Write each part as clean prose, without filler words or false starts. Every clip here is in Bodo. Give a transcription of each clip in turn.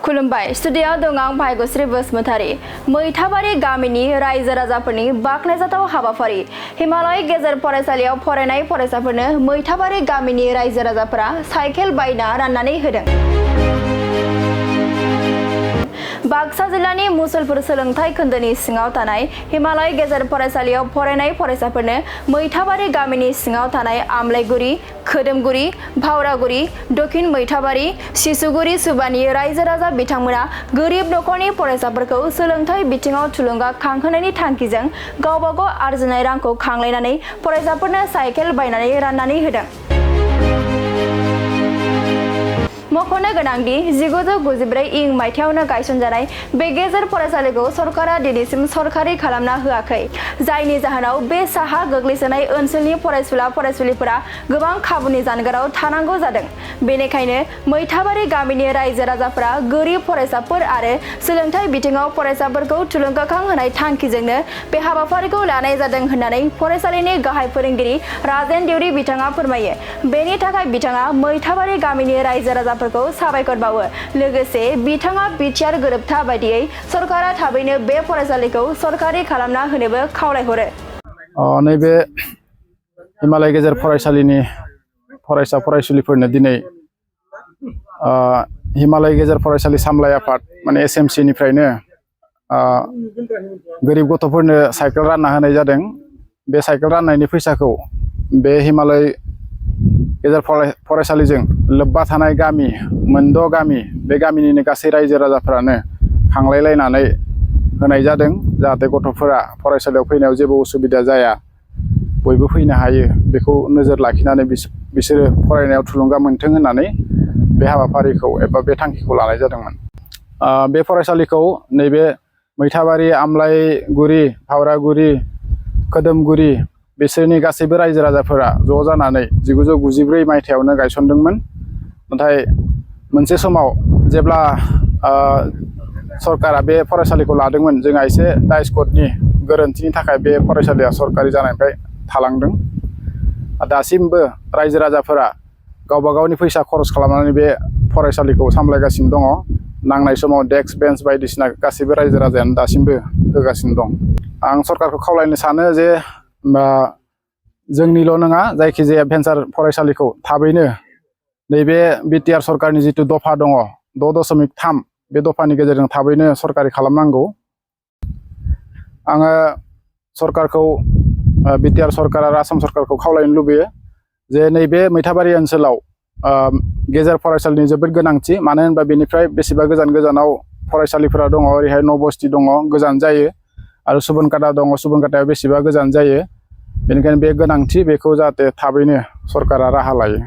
खुलुमबाय स्टुडियाव दं आं भाग्यश्री बसुमतारी। मैथाबारि गामिनि रायजो राजाफोरनि बाख्नायजाथाव हाबाफारि। हिमालय गेजेर फरायसालियाव फरायनाय फरायसाफोरनो मैथाबारि गामिनि रायजो राजाफोरा साइकेल बायना राननानै होदों। बाक्सा जिल्लानि मुसलपुर सोलोंथाइ खोन्दोनि सिङाव थानाय हिमालय गेजेर फरायसालियाव फरायनाय फरायसाफोरनो मैथाबारि गामिनि सिङाव थानाय आमलायगुरि, खोदोमगुरि, भावरागुरि, दक्षिण मैथाबारि, सिसुगुरि सुबानि रायजो राजा बिथांमोना गोरिब नखरनि फरायसाफोरखौ सोलोंथाइ बिथिङाव थुलुंगा खांहोनायनि थांखिजों गावबागाव आरजिनाय रांखौ खांलायनानै फरायसाफोरनो साइकेल बायनानै राननानै होदों। मख'नो गोनांदि 1994 इं मायथाइयावनो गायसनजानाय बे गेजेर फरायसालिखौ सरकारा दिनैसिम सरकारि खालामना होआखै, जायनि जाहोनाव बे साहा गोग्लैसोनाय ओनसोलनि फरायसुला फरायसुलिफोरा गोबां खाबुनि जानगाराव थानांगौ जादों। बेनिखायनो मैथाबारि गामिनि रायजो राजाफोरा गोरिब फरायसाफोर आरो सोलोंथाइ बिथिङाव फरायसाफोरखौ थुलुंगाखां होनाय थांखिजोंनो बे हाबाफारिखौ लानाय जादों होननानै फरायसालिनि गाहाय फोरोंगिरि राजेन देउरि बिथाङा फोरमायो। बेनि थाखाय बिथाङा मैथाबारि गामिनि रायजो राजा साबायखर बावो। लोगोसे बिथाङा बिटिआर गोरोबथा बायदियै सरकारा थाबैनो बे फरायसालिखौ सरकारि खालामना होनोबो खावलायहरो। नैबे हिमालय गेजेर फरायसालिनि फरायसा फरायसुलिफोरनो दिनै हिमालय गेजेर फरायसालि सामलाय आफाद माने SMC निफ्रायनो गोरिब गथ'फोरनो साइकेल रानना होनाय जादों। बे साइकेल राननायनि फैसाखौ बे हिमालय गेजेर फरायसालिजों लोब्बा थानाय गामि मोनद' गामि बे गामिनिनो गासै रायजो राजाफोरानो खांलायलायनानै होनाय जादों, जाहाथे गथ'फोरा फरायसालियाव फैनायाव जेबो उसुबिदा जाया, बयबो फैनो हायो, बेखौ नोजोर लाखिनानै बिसोरो फरायनायाव थुलुंगा मोनथों होननानै बे हाबाफारिखौ एबा बे थांखिखौ लानाय जादोंमोन। बे फरायसालिखौ नैबे मैथाबारि, आमलायगुरि, भावरागुरि, खोदोमगुरि बिसोरनि गासैबो रायजो राजाफोरा ज' जानानै 1994 मायथाइयावनो गायसनदोंमोन। नाथाय मोनसे समाव जेब्ला सरकारा बे फरायसालिखौ लादोंमोन, जोंहा एसे दाइस्क'टनि गोरोन्थिनि थाखाय बे फरायसालिया सरकारि जानायनिफ्राय थालांदों। दासिमबो रायजो राजाफोरा गावबा गावनि फैसा खरस खालामनानै बे फरायसालिखौ सामलायगासिनो दङ। नांनाय समाव डेस्क बेन्च बायदिसिना गासैबो रायजो राजायानो दासिमबो होगासिनो दं। आं सरकारखौ खावलायनो सानो जे जोंनिल' नङा, जायखिजाया भेन्सार फरायसालिखौ थाबैनो नैबे बिटिआर सरकारनि जिथु दफा दङ 6.3 बे दफानि गेजेरजों थाबैनो सरकारि खालामनांगौ। आङो सरकारखौ बिटिआर सरकार आरो आसाम सरकारखौ खावलायनो लुबैयो जे नैबे मैथाबारि ओनसोलाव गेजेर फरायसालिनि जोबोद गोनांथि। मानो होनबा बेनिफ्राय बेसेबा गोजान गोजानाव फरायसालिफोरा दङ, ओरैहाय नबस्ति दङ, गोजान जायो, आरो सुबनकाटा दङ, सुबनकाटाया बेसेबा गोजान जायो। बेनिखायनो बे गोनांथि, बेखौ जाहाथे थाबैनो सरकारा राहा लायो।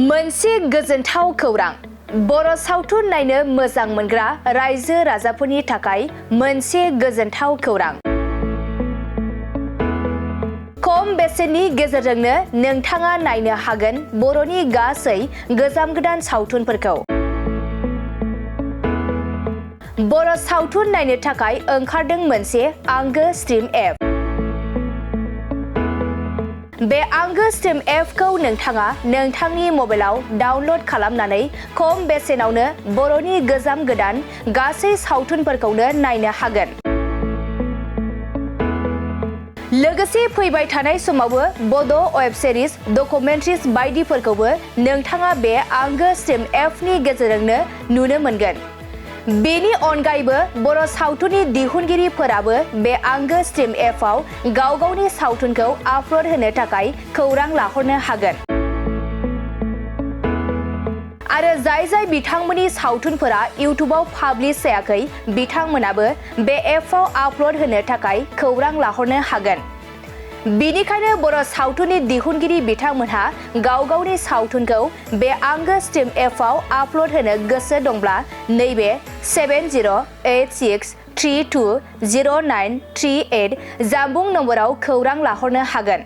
मोनसे गोजोनथाव खौरां। बर' सावथुन नायनो मोजां मोनग्रा रायजो राजाफोरनि थाखाय मोनसे गोजोनथाव खौरां। खम बेसेननि गेजेरजोंनो नोंथाङा नायनो हागोन बर'नि गासै गोजाम गोदान सावथुनफोरखौ। बर' सावथुन नायनो थाखाय ओंखारदों मोनसे आंगो स्ट्रिम एप। बे आंगो स्ट्रिम एपखौ नोंथाङा नोंथांनि मबाइलाव डाउनल'ड खालामनानै खम बेसेनावनो बर'नि गोजाम गोदान गासै सावथुनफोरखौनो नायनो हागोन। लोगोसे फैबाय थानाय समावबो बड' वेब सिरिज, डकुमेन्ट्रिज बायदिफोरखौबो नोंथाङा बे आंगो स्ट्रिम एपनि गेजेरजोंनो नुनो मोनगोन। बेनि अनगायैबो बर' सावथुननि दिहुनगिरिफोराबो बे आंगो स्ट्रिम एपआव गाव गावनि सावथुनखौ आपल'ड होनो थाखाय खौरां लाहरनो हागोन। आरो जाय बिथांमोननि सावथुनफोरा इउटुबाव पाब्लिश जायाखै, बिथांमोनाबो बे एपआव आपल'ड होनो थाखाय खौरां लाहरनो हागोन। बेनिखायनो बर' सावथुननि दिहुनगिरि बिथांमोनहा गाव गावनि सावथुनखौ बे आंगो स्ट्रिम एपआव आपल'ड होनो गोसो दंब्ला नैबे 7086320938 जानबुं नम्बराव खौरां लाहरनो हागोन।